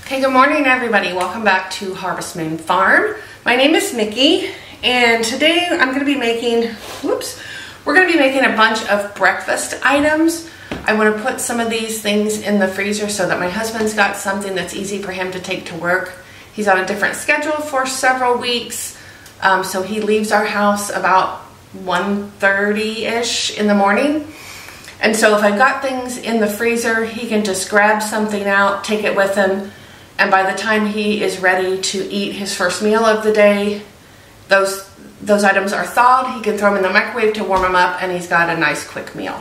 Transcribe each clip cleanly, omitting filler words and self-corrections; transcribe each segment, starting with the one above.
Okay, good morning everybody. Welcome back to Harvest Moon Farm. My name is Nikki and today I'm going to be making, we're going to be making a bunch of breakfast items. I want to put some of these things in the freezer so that my husband's got something that's easy for him to take to work. He's on a different schedule for several weeks, so he leaves our house about 1:30-ish in the morning. And so if I've got things in the freezer, he can just grab something out, take it with him, and by the time he is ready to eat his first meal of the day, those items are thawed. He can throw them in the microwave to warm them up, and he's got a nice quick meal.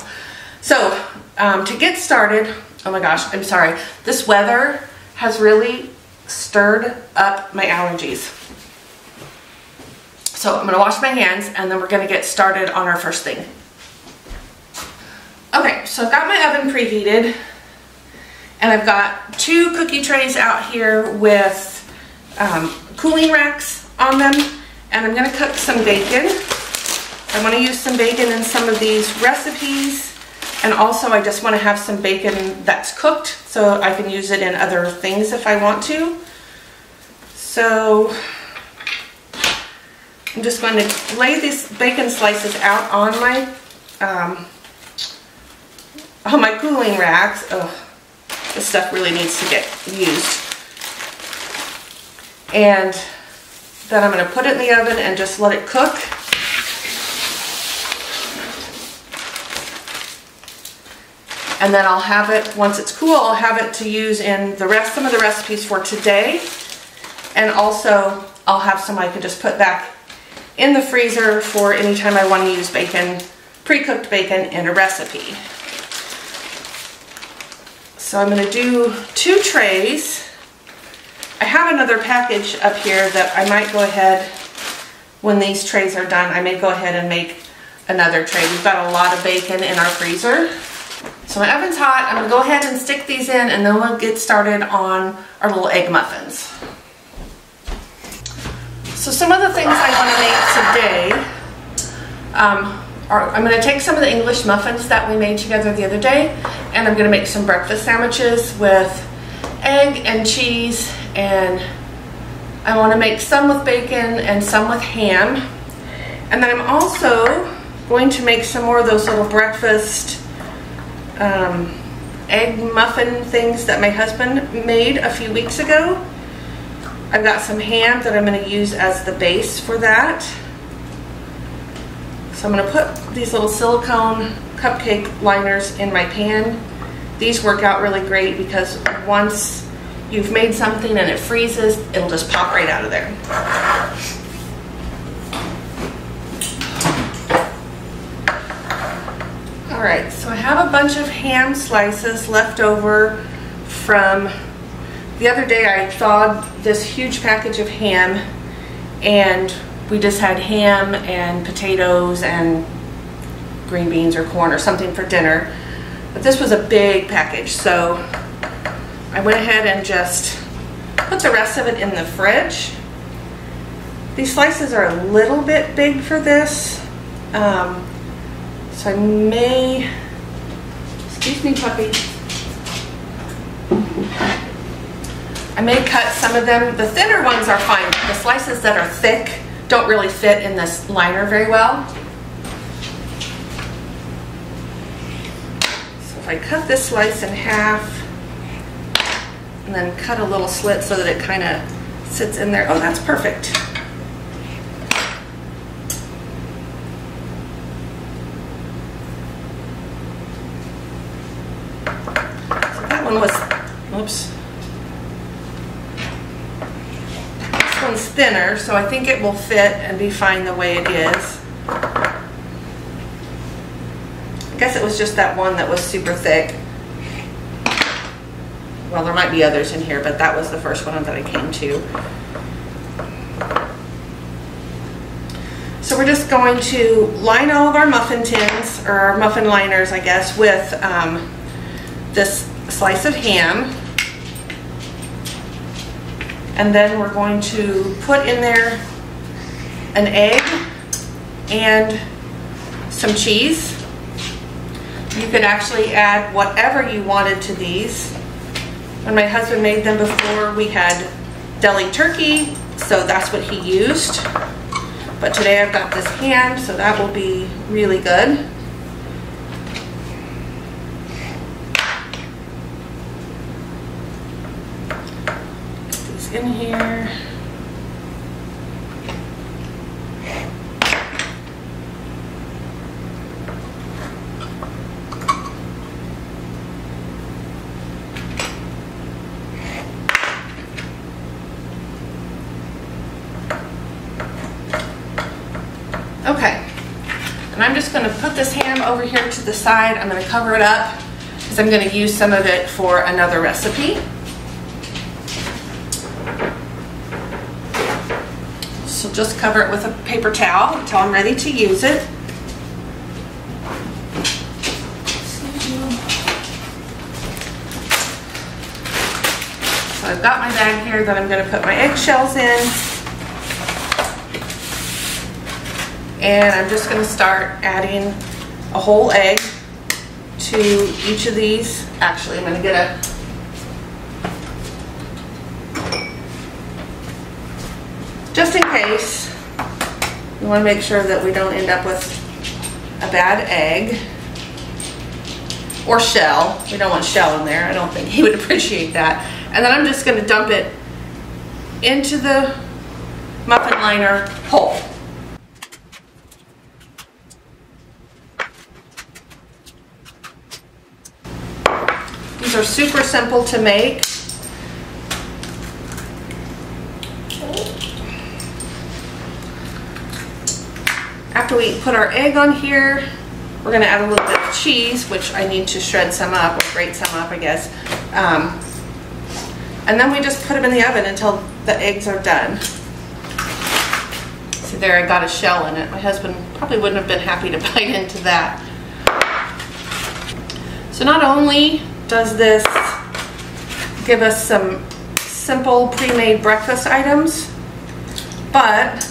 So to get started, oh my gosh, I'm sorry. This weather has really stirred up my allergies. So I'm gonna wash my hands and then we're gonna get started on our first thing. Okay, so I've got my oven preheated and I've got 2 cookie trays out here with cooling racks on them, and I'm gonna cook some bacon. I wanna use some bacon in some of these recipes, and also I just wanna have some bacon that's cooked so I can use it in other things if I want to. So I'm just going to lay these bacon slices out on my cooling racks. Ugh, this stuff really needs to get used. And then I'm going to put it in the oven and just let it cook. And then I'll have it, once it's cool, I'll have it to use in some of the recipes for today. And also I'll have some I can just put back in the freezer for any time I want to use bacon, pre-cooked bacon in a recipe. So I'm going to do 2 trays. I have another package up here that I might go ahead, when these trays are done, I may go ahead and make another tray. We've got a lot of bacon in our freezer. So my oven's hot. I'm going to go ahead and stick these in and then we'll get started on our little egg muffins. So some of the things I want to make today I'm going to take some of the English muffins that we made together the other day, and I'm going to make some breakfast sandwiches with egg and cheese, and I want to make some with bacon and some with ham. And then I'm also going to make some more of those little breakfast egg muffin things that my husband made a few weeks ago. I've got some ham that I'm going to use as the base for that. So I'm going to put these little silicone cupcake liners in my pan. These work out really great because once you've made something and it freezes, it'll just pop right out of there. Alright, so I have a bunch of ham slices left over from the other day. I thawed this huge package of ham, and we just had ham and potatoes and green beans or corn or something for dinner. But this was a big package, so I went ahead and just put the rest of it in the fridge. These slices are a little bit big for this, so I may, excuse me puppy, I may cut some of them. The thinner ones are fine. The slices that are thick don't really fit in this liner very well. So if I cut this slice in half and then cut a little slit so that it kind of sits in there. Oh, that's perfect. So that one was, oops. One's thinner, so I think it will fit and be fine the way it is. I guess it was just that one that was super thick. Well, there might be others in here, but that was the first one that I came to. So we're just going to line all of our muffin tins, or our muffin liners, I guess, with this slice of ham. And then we're going to put in there an egg and some cheese. You could actually add whatever you wanted to these. When my husband made them before, we had deli turkey, so that's what he used. But today I've got this ham, so that will be really good. Put these in here. Okay, and I'm just going to put this ham over here to the side. I'm going to cover it up because I'm going to use some of it for another recipe. So just cover it with a paper towel until I'm ready to use it. So I've got my bag here that I'm going to put my eggshells in. And I'm just going to start adding a whole egg to each of these. Actually, I'm going to get a just in case. We want to make sure that we don't end up with a bad egg or shell. We don't want shell in there. I don't think he would appreciate that. And then I'm just going to dump it into the muffin liner whole. These are super simple to make. After we put our egg on here, we're going to add a little bit of cheese, which I need to shred some up or grate some up, I guess. And then we just put them in the oven until the eggs are done. See there, I got a shell in it. My husband probably wouldn't have been happy to bite into that. So not only does this give us some simple pre-made breakfast items, but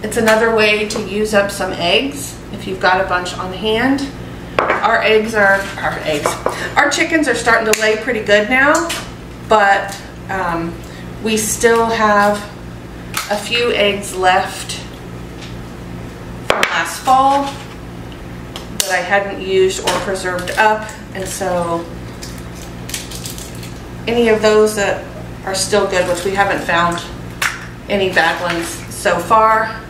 it's another way to use up some eggs if you've got a bunch on hand. Our chickens are starting to lay pretty good now, but we still have a few eggs left from last fall that I hadn't used or preserved up, and so any of those that are still good, which we haven't found any bad ones so far,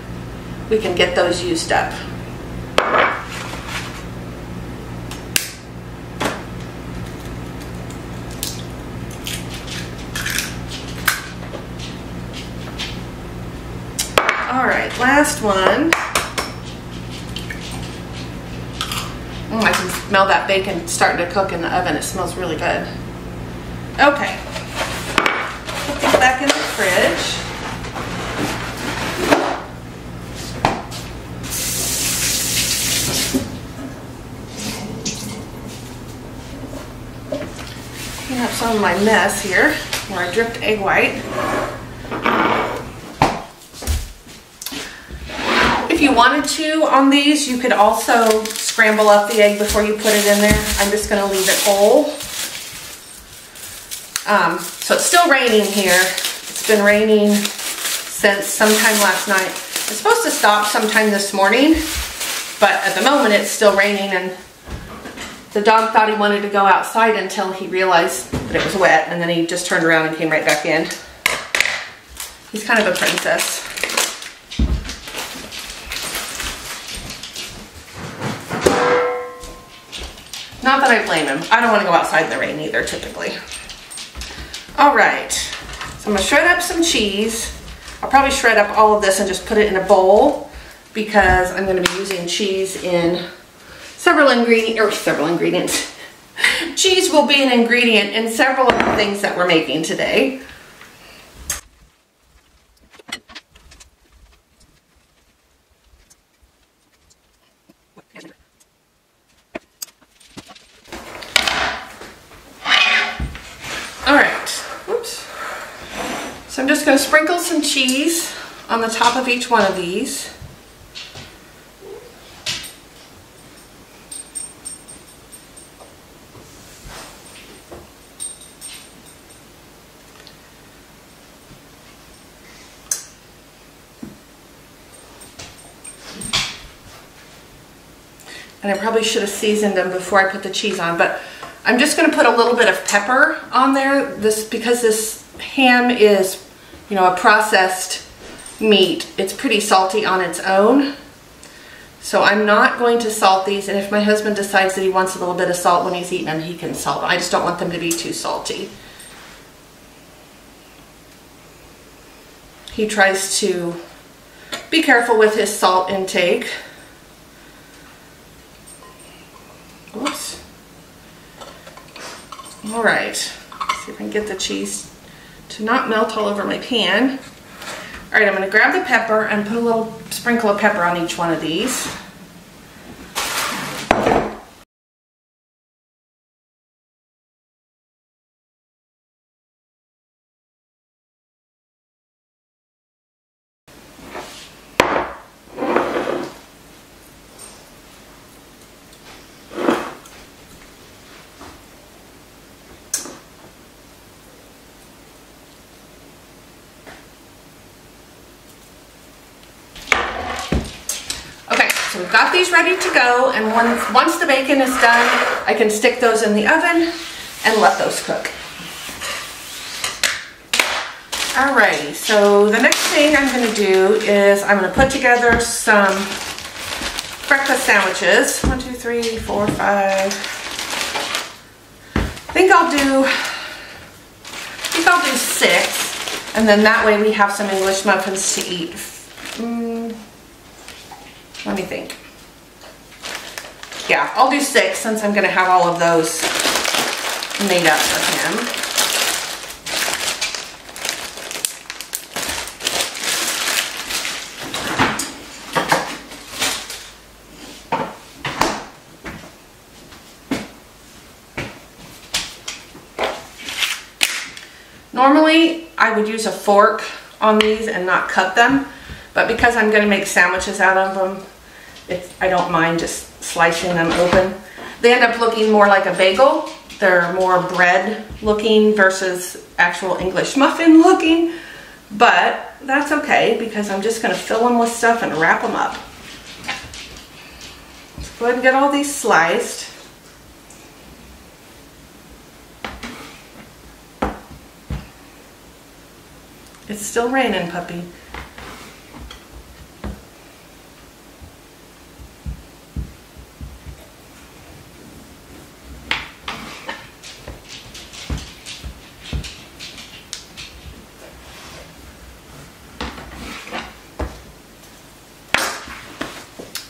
we can get those used up. All right, last one. I can smell that bacon starting to cook in the oven. It smells really good. Okay, put these back in the fridge. Clean up some of my mess here where I dripped egg white. If you wanted to on these, you could also scramble up the egg before you put it in there. I'm just going to leave it whole. So it's still raining here. It's been raining since sometime last night. It's supposed to stop sometime this morning, but at the moment it's still raining, and the dog thought he wanted to go outside until he realized that it was wet, and then he just turned around and came right back in. He's kind of a princess. Not that I blame him. I don't want to go outside in the rain either, typically. All right, so I'm gonna shred up some cheese. I'll probably shred up all of this and just put it in a bowl because I'm gonna be using cheese in several ingredients. Cheese will be an ingredient in several of the things that we're making today. So I'm just going to sprinkle some cheese on the top of each one of these. And I probably should have seasoned them before I put the cheese on, but I'm just going to put a little bit of pepper on there. Because this ham is, you know, a processed meat, it's pretty salty on its own. So I'm not going to salt these, and if my husband decides that he wants a little bit of salt when he's eating them, he can salt them. I just don't want them to be too salty. He tries to be careful with his salt intake. Oops. All right, see if I can get the cheese to not melt all over my pan. All right, I'm gonna grab the pepper and put a little sprinkle of pepper on each one of these. So we've got these ready to go, and once the bacon is done, I can stick those in the oven and let those cook. Alrighty, so the next thing I'm going to do is I'm going to put together some breakfast sandwiches. 1, 2, 3, 4, 5. I think I'll do 6, and then that way we have some English muffins to eat. Let me think. Yeah, I'll do 6 since I'm going to have all of those made up for him. Normally, I would use a fork on these and not cut them, but because I'm going to make sandwiches out of them, I don't mind just slicing them open. They end up looking more like a bagel. They're more bread looking versus actual English muffin looking, but that's okay because I'm just going to fill them with stuff and wrap them up. Let's go ahead and get all these sliced. It's still raining, puppy.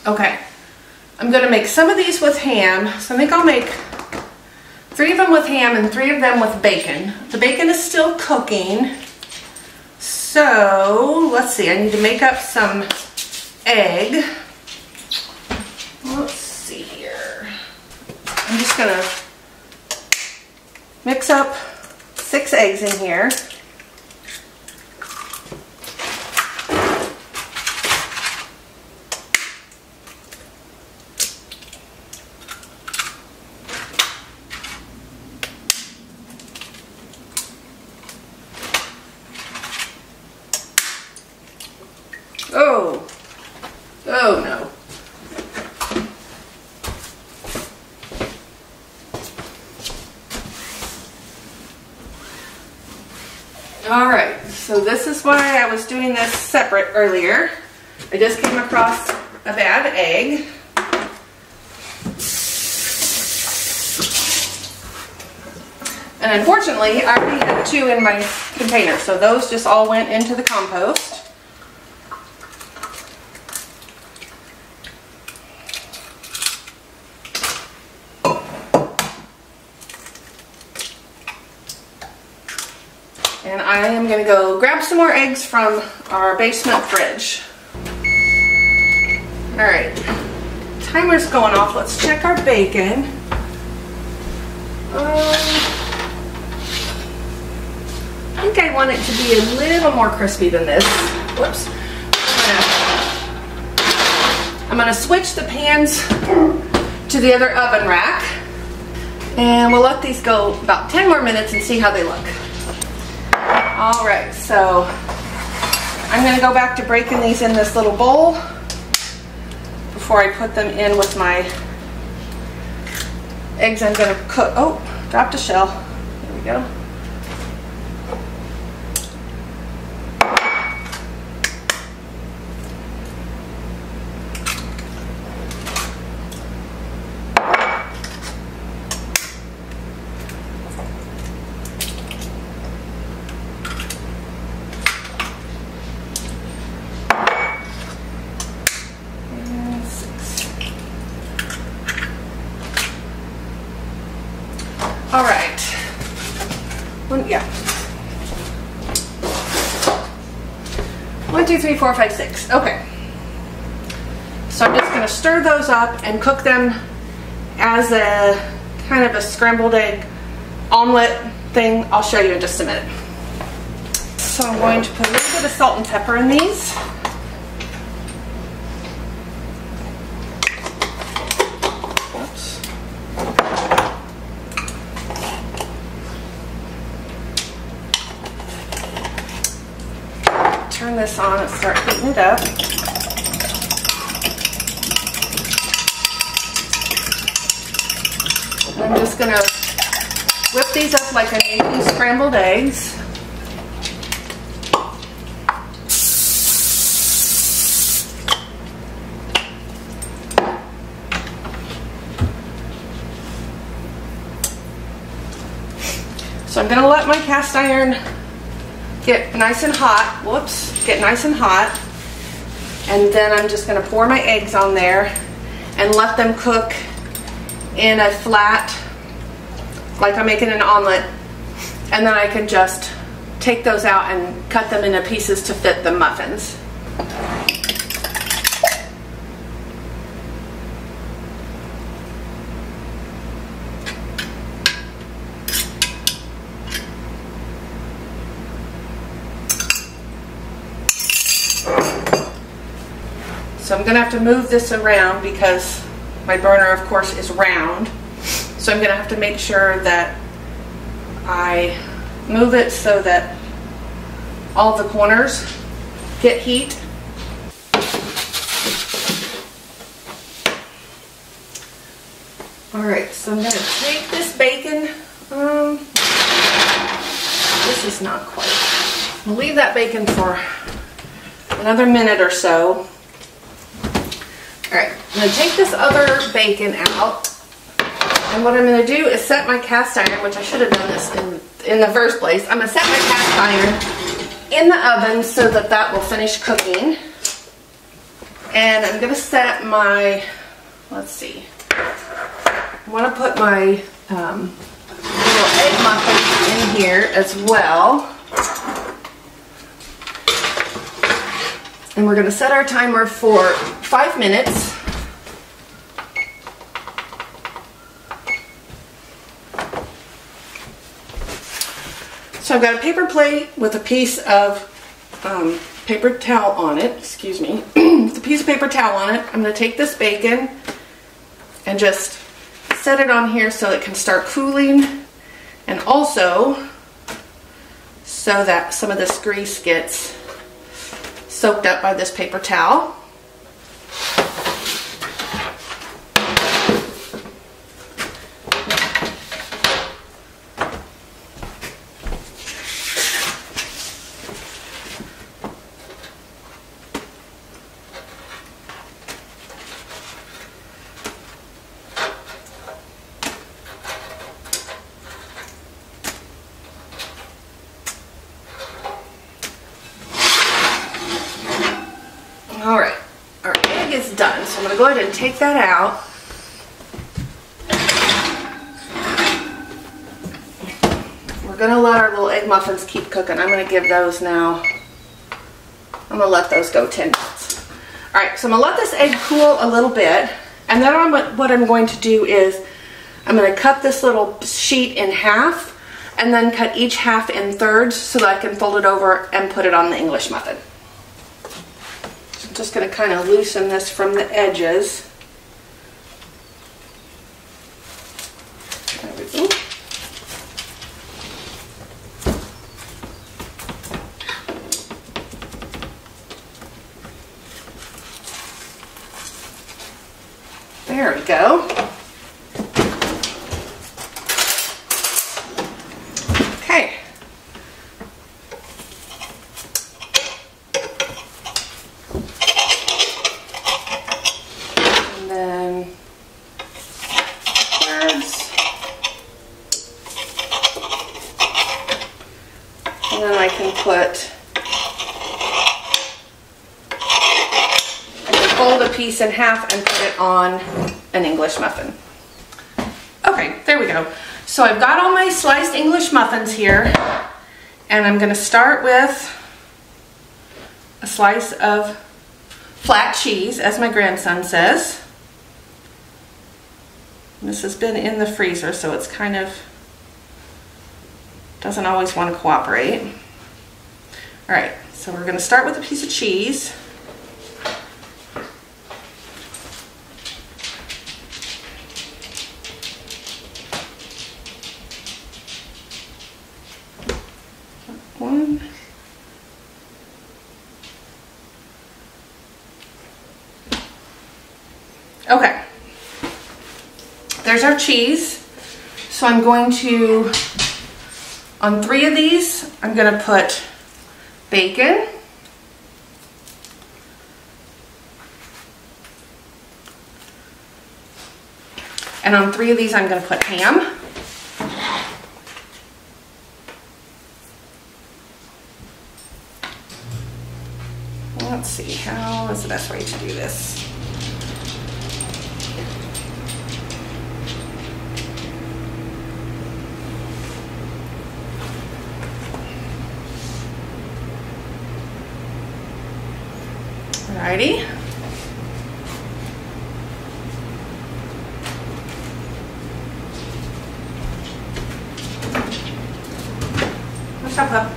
Okay, I'm going to make some of these with ham, so I think I'll make 3 of them with ham and 3 of them with bacon. The bacon is still cooking, so let's see, I need to make up some egg. Let's see here. I'm just going to mix up 6 eggs in here. Oh no. All right, so this is why I was doing this separate earlier. I just came across a bad egg. And unfortunately, I already had 2 in my container, so those just all went into the compost. And I am going to go grab some more eggs from our basement fridge. Alright, timer's going off. Let's check our bacon. I think I want it to be a little more crispy than this. Whoops. I'm going to switch the pans to the other oven rack. And we'll let these go about 10 more minutes and see how they look. Alright, so I'm going to go back to breaking these in this little bowl before I put them in with my eggs I'm gonna cook. Oh, dropped a shell. There we go. All right. Yeah. 1, 2, 3, 4, 5, 6. Okay. So I'm just going to stir those up and cook them as a kind of a scrambled egg omelet thing. I'll show you in just a minute. So I'm going to put a little bit of salt and pepper in these. Turn this on and start heating it up. And I'm just going to whip these up like I'm making scrambled eggs. So I'm going to let my cast iron get nice and hot. Whoops, get nice and hot. And then I'm just going to pour my eggs on there and let them cook in a flat, like I'm making an omelet. And then I can just take those out and cut them into pieces to fit the muffins. So I'm going to have to move this around because my burner, of course, is round. So I'm going to have to make sure that I move it so that all the corners get heat. Alright, so I'm going to take this bacon. This is not quite. I'll leave that bacon for another minute or so. Alright, I'm going to take this other bacon out, and what I'm going to do is set my cast iron, which I should have done this in the first place. I'm going to set my cast iron in the oven so that that will finish cooking. And I'm going to set my, let's see, I want to put my little egg muffins in here as well. And we're going to set our timer for 5 minutes. So I've got a paper plate with a piece of paper towel on it, excuse me, with a piece of paper towel on it. I'm going to take this bacon and just set it on here so it can start cooling, and also so that some of this grease gets soaked up by this paper towel. Alright, our egg is done, so I'm going to go ahead and take that out. We're going to let our little egg muffins keep cooking. I'm going to give those now, I'm going to let those go 10 minutes. Alright, so I'm going to let this egg cool a little bit, and then what I'm going to do is I'm going to cut this little sheet in half, and then cut each half in thirds so that I can fold it over and put it on the English muffin. Just going to kind of loosen this from the edges. There we go. There we go. sides. And then I can fold a piece in half and put it on an English muffin. Okay, there we go. So I've got all my sliced English muffins here, and I'm going to start with a slice of flat cheese, as my grandson says. And this has been in the freezer, so it's kind of doesn't always want to cooperate. All right, so we're going to start with a piece of cheese. One. Okay, there's our cheese. So I'm going to, on 3 of these, I'm going to put bacon. And on 3 of these, I'm going to put ham. Let's see, how is the best way to do this? Alrighty. What's up, pup?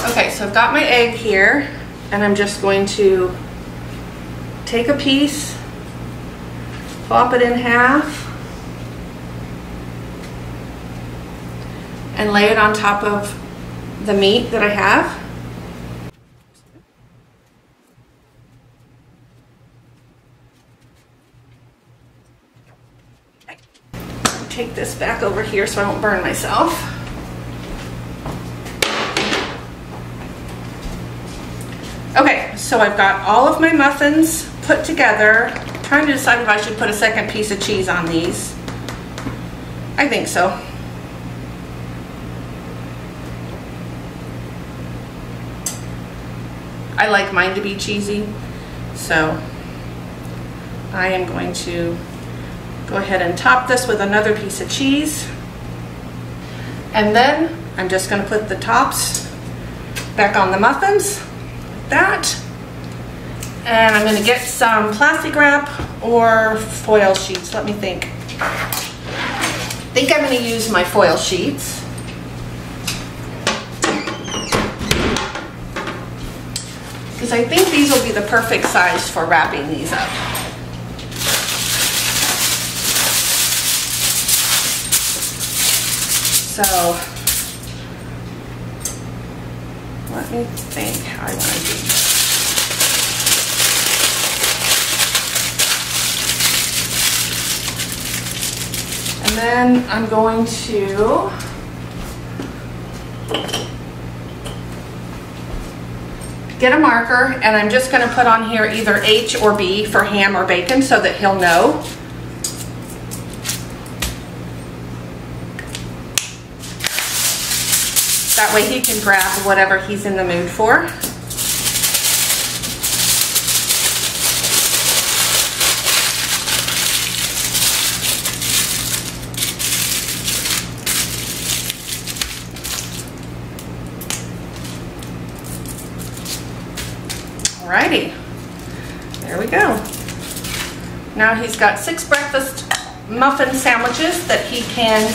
Okay, so I've got my egg here, and I'm just going to take a piece, pop it in half, and lay it on top of the meat that I have. Take this back over here so I don't burn myself. Okay, so I've got all of my muffins put together. I'm trying to decide if I should put a second piece of cheese on these. I think so. I like mine to be cheesy, so I am going to go ahead and top this with another piece of cheese. And then I'm just going to put the tops back on the muffins. That, and I'm going to get some plastic wrap or foil sheets. Let me think. I think I'm going to use my foil sheets. Because I think these will be the perfect size for wrapping these up. So let me think how I want to do this. And then I'm going to get a marker, and I'm just going to put on here either H or B for ham or bacon so that he'll know. That way he can grab whatever he's in the mood for. Alrighty, there we go. Now he's got 6 breakfast muffin sandwiches that he can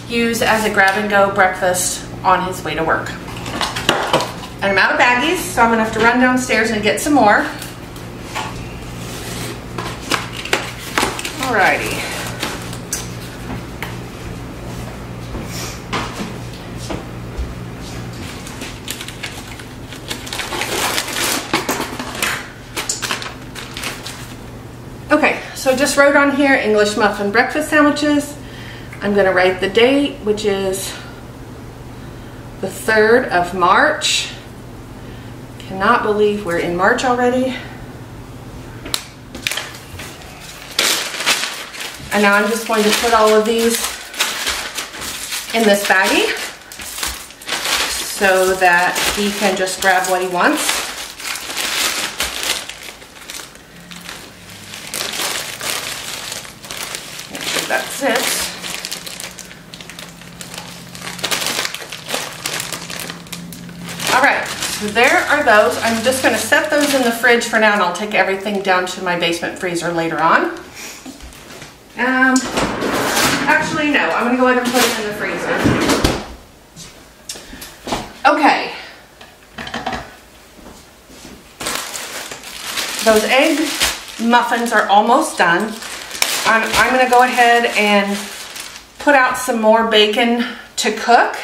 use as a grab-and-go breakfast on his way to work. And I'm out of baggies, so I'm gonna have to run downstairs and get some more. Alrighty. Okay, so I just wrote on here English muffin breakfast sandwiches. I'm going to write the date, which is the 3rd of March. Cannot believe we're in March already. And now I'm just going to put all of these in this baggie so that he can just grab what he wants. Make sure that's it. Alright, so there are those. I'm just going to set those in the fridge for now, and I'll take everything down to my basement freezer later on. Actually, no, I'm going to go ahead and put it in the freezer. Okay. Those egg muffins are almost done. I'm going to go ahead and put out some more bacon to cook.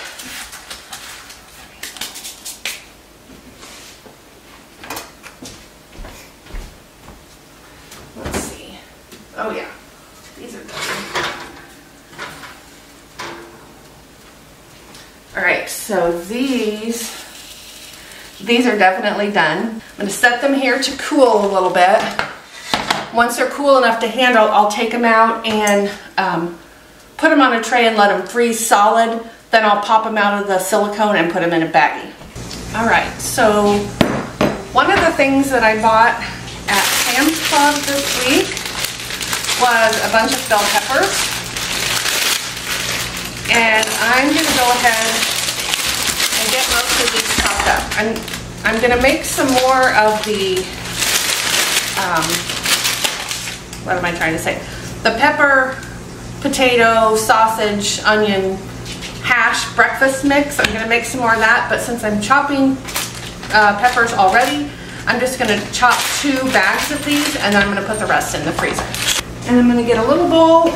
Let's see. Oh yeah, these are done. All right, so these are definitely done. I'm going to set them here to cool a little bit. Once they're cool enough to handle, I'll take them out and put them on a tray and let them freeze solid. Then I'll pop them out of the silicone and put them in a baggie. All right, so one of the things that I bought at Sam's Club this week was a bunch of bell peppers. And I'm going to go ahead and get most of these chopped up. I'm going to make some more of the, what am I trying to say? The pepper, potato, sausage, onion, hash breakfast mix. I'm going to make some more of that, but since I'm chopping peppers already, I'm just going to chop 2 bags of these, and then I'm going to put the rest in the freezer. And I'm going to get a little bowl.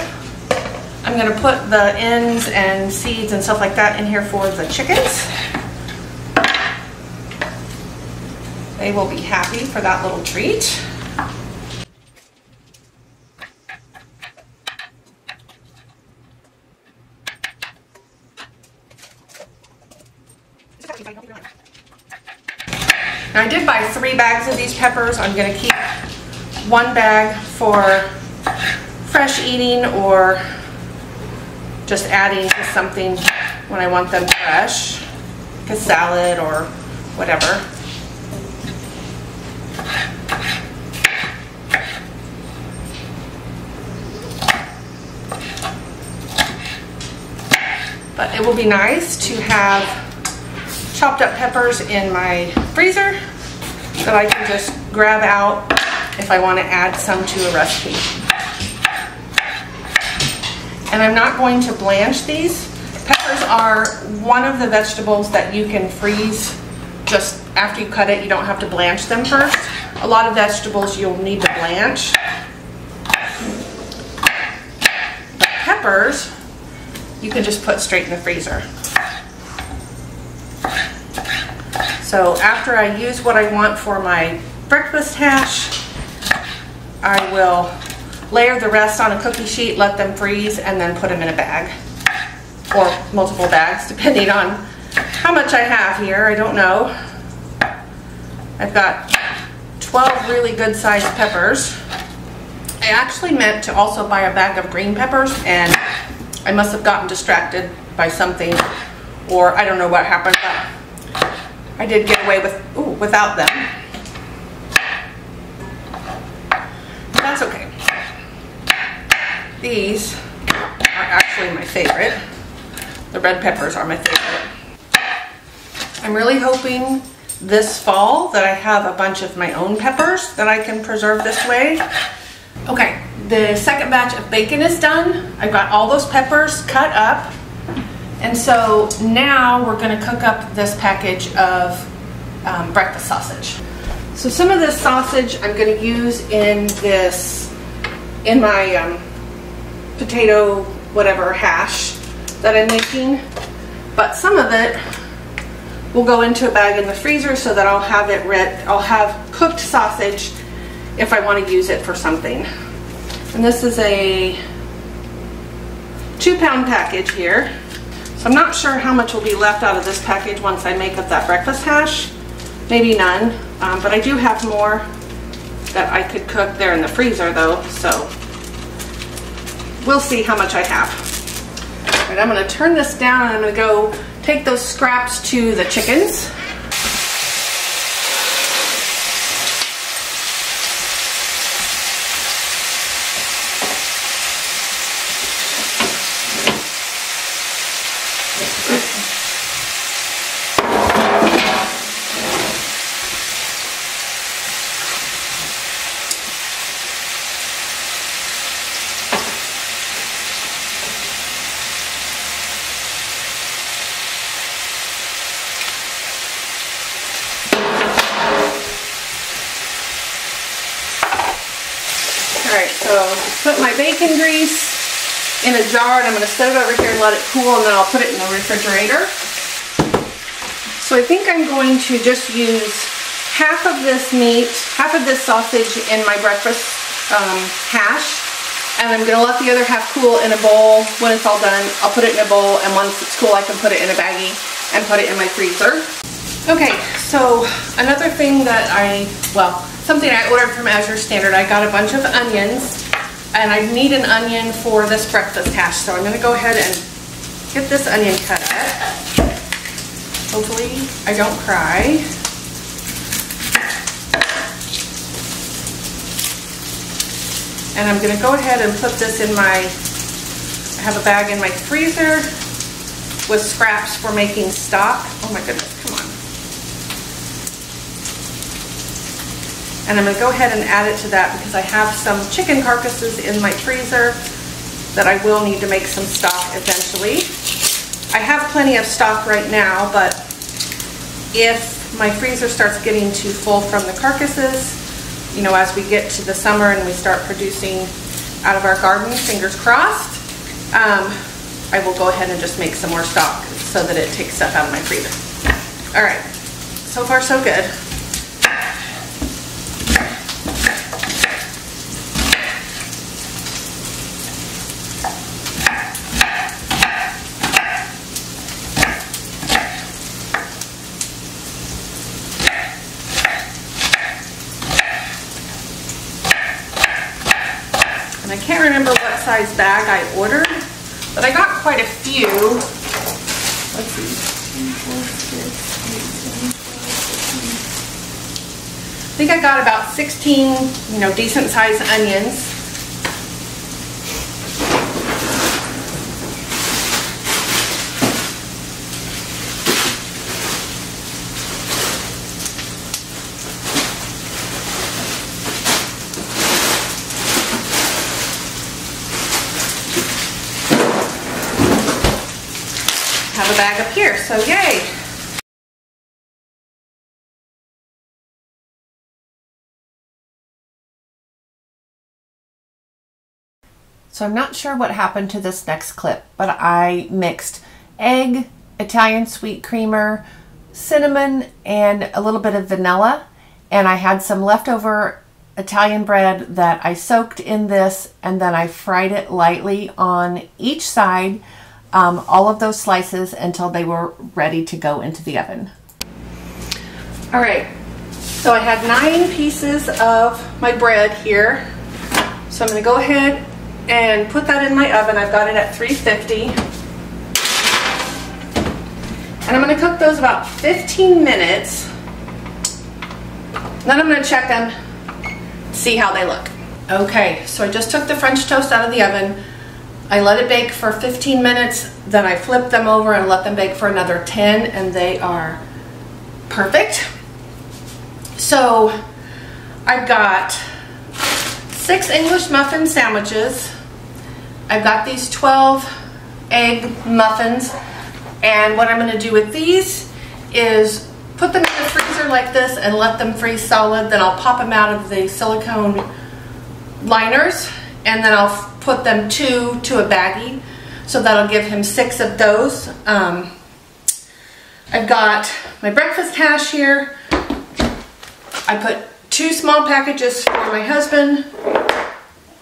I'm going to put the ends and seeds and stuff like that in here for the chickens. They will be happy for that little treat. Now I did buy 3 bags of these peppers. I'm going to keep 1 bag for fresh eating or just adding to something when I want them fresh, like a salad or whatever. But it will be nice to have chopped up peppers in my freezer that I can just grab out if I want to add some to a recipe. And I'm not going to blanch these. Peppers are one of the vegetables that you can freeze just after you cut it. You don't have to blanch them first. A lot of vegetables you'll need to blanch. But peppers, you can just put straight in the freezer. So after I use what I want for my breakfast hash, I will layer the rest on a cookie sheet, let them freeze, and then put them in a bag. Or multiple bags, depending on how much I have here. I don't know. I've got 12 really good sized peppers. I actually meant to also buy a bag of green peppers, and I must have gotten distracted by something, or I don't know what happened, but I did get away with without them. That's okay. These are actually my favorite. The red peppers are my favorite. I'm really hoping this fall that I have a bunch of my own peppers that I can preserve this way. Okay, the second batch of bacon is done. I've got all those peppers cut up. And so now we're going to cook up this package of breakfast sausage. So some of this sausage I'm going to use in my potato whatever hash that I'm making, but some of it will go into a bag in the freezer so that I'll have it I'll have cooked sausage if I want to use it for something. And this is a 2-pound package here. So I'm not sure how much will be left out of this package once I make up that breakfast hash. Maybe none, but I do have more that I could cook there in the freezer though, so we'll see how much I have. All right, I'm gonna turn this down and I'm gonna go take those scraps to the chickens. Alright, so put my bacon grease in a jar and I'm going to set it over here and let it cool, and then I'll put it in the refrigerator. So I think I'm going to just use half of this meat, half of this sausage in my breakfast hash, and I'm going to let the other half cool in a bowl. When it's all done, I'll put it in a bowl, and once it's cool I can put it in a baggie and put it in my freezer. Okay, so another thing that something I ordered from Azure Standard, I got a bunch of onions, and I need an onion for this breakfast hash, so I'm going to go ahead and get this onion cut up. Hopefully I don't cry. And I'm going to go ahead and put this in I have a bag in my freezer with scraps for making stock. Oh my goodness, come on. And I'm going to go ahead and add it to that because I have some chicken carcasses in my freezer that I will need to make some stock eventually. I have plenty of stock right now, but if my freezer starts getting too full from the carcasses, you know, as we get to the summer and we start producing out of our garden, fingers crossed, I will go ahead and just make some more stock so that it takes stuff out of my freezer. All right, so far so good. And I can't remember what size bag I ordered, but I got quite a few. Let's see. 2, 4, 6, 8, 7, 12, 13. I think I got about 16, you know, decent sized onions. Have a bag up here, so yay! So I'm not sure what happened to this next clip, but I mixed egg, Italian sweet creamer, cinnamon, and a little bit of vanilla, and I had some leftover Italian bread that I soaked in this, and then I fried it lightly on each side, all of those slices until they were ready to go into the oven. All right, so I had 9 pieces of my bread here. So I'm gonna go ahead and put that in my oven. I've got it at 350. And I'm gonna cook those about 15 minutes. Then I'm gonna check them, see how they look. Okay, so I just took the French toast out of the oven. I let it bake for 15 minutes, then I flipped them over and let them bake for another 10, and they are perfect. So I've got 6 English muffin sandwiches. I've got these 12 egg muffins, and what I'm going to do with these is put them in the freezer like this and let them freeze solid. Then I'll pop them out of the silicone liners, and then I'll put them 2 to a baggie, so that'll give him 6 of those. I've got my breakfast hash here. I put 2 small packages for my husband,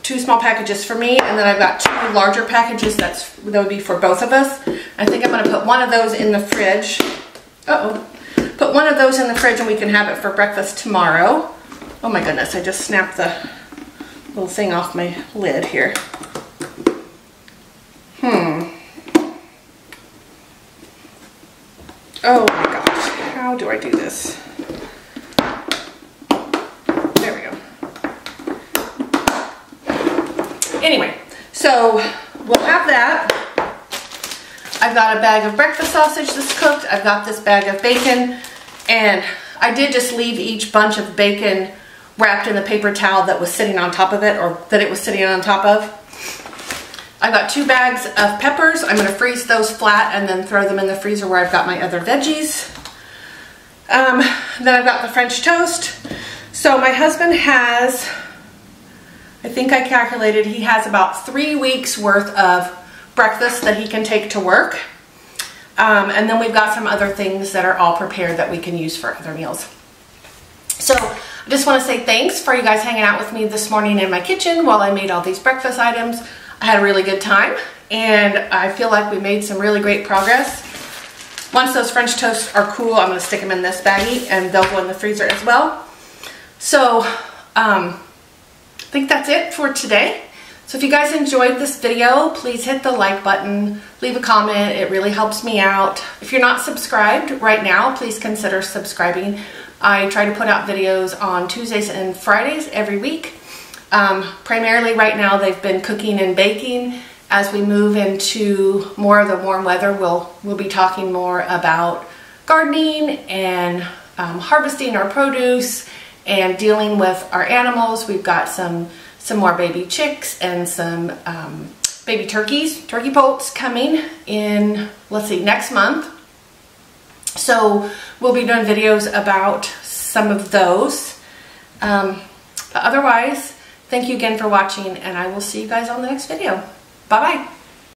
2 small packages for me, and then I've got 2 larger packages that would be for both of us. I think I'm going to put one of those in the fridge. Put one of those in the fridge and we can have it for breakfast tomorrow. Oh my goodness, I just snapped the little thing off my lid here. Oh my gosh, how do I do this? There we go. Anyway, so we'll have that. I've got a bag of breakfast sausage that's cooked. I've got this bag of bacon, and I did just leave each bunch of bacon wrapped in the paper towel that was sitting on top of it, or that it was sitting on top of. I've got 2 bags of peppers. I'm going to freeze those flat and then throw them in the freezer where I've got my other veggies. Then I've got the French toast. So my husband has, I think I calculated, he has about 3 weeks worth of breakfast that he can take to work. And then we've got some other things that are all prepared that we can use for other meals. So I just want to say thanks for you guys hanging out with me this morning in my kitchen while I made all these breakfast items. I had a really good time, and I feel like we made some really great progress. Once those French toasts are cool, I'm going to stick them in this baggie and they'll go in the freezer as well. So I think that's it for today. So if you guys enjoyed this video, please hit the like button, leave a comment. It really helps me out. If you're not subscribed right now, please consider subscribing. I try to put out videos on Tuesdays and Fridays every week. Primarily right now they've been cooking and baking. As we move into more of the warm weather, we'll be talking more about gardening and harvesting our produce and dealing with our animals. We've got some more baby chicks and some baby turkeys, turkey poults coming in, let's see, next month. So we'll be doing videos about some of those. But otherwise, thank you again for watching, and I will see you guys on the next video. Bye-bye.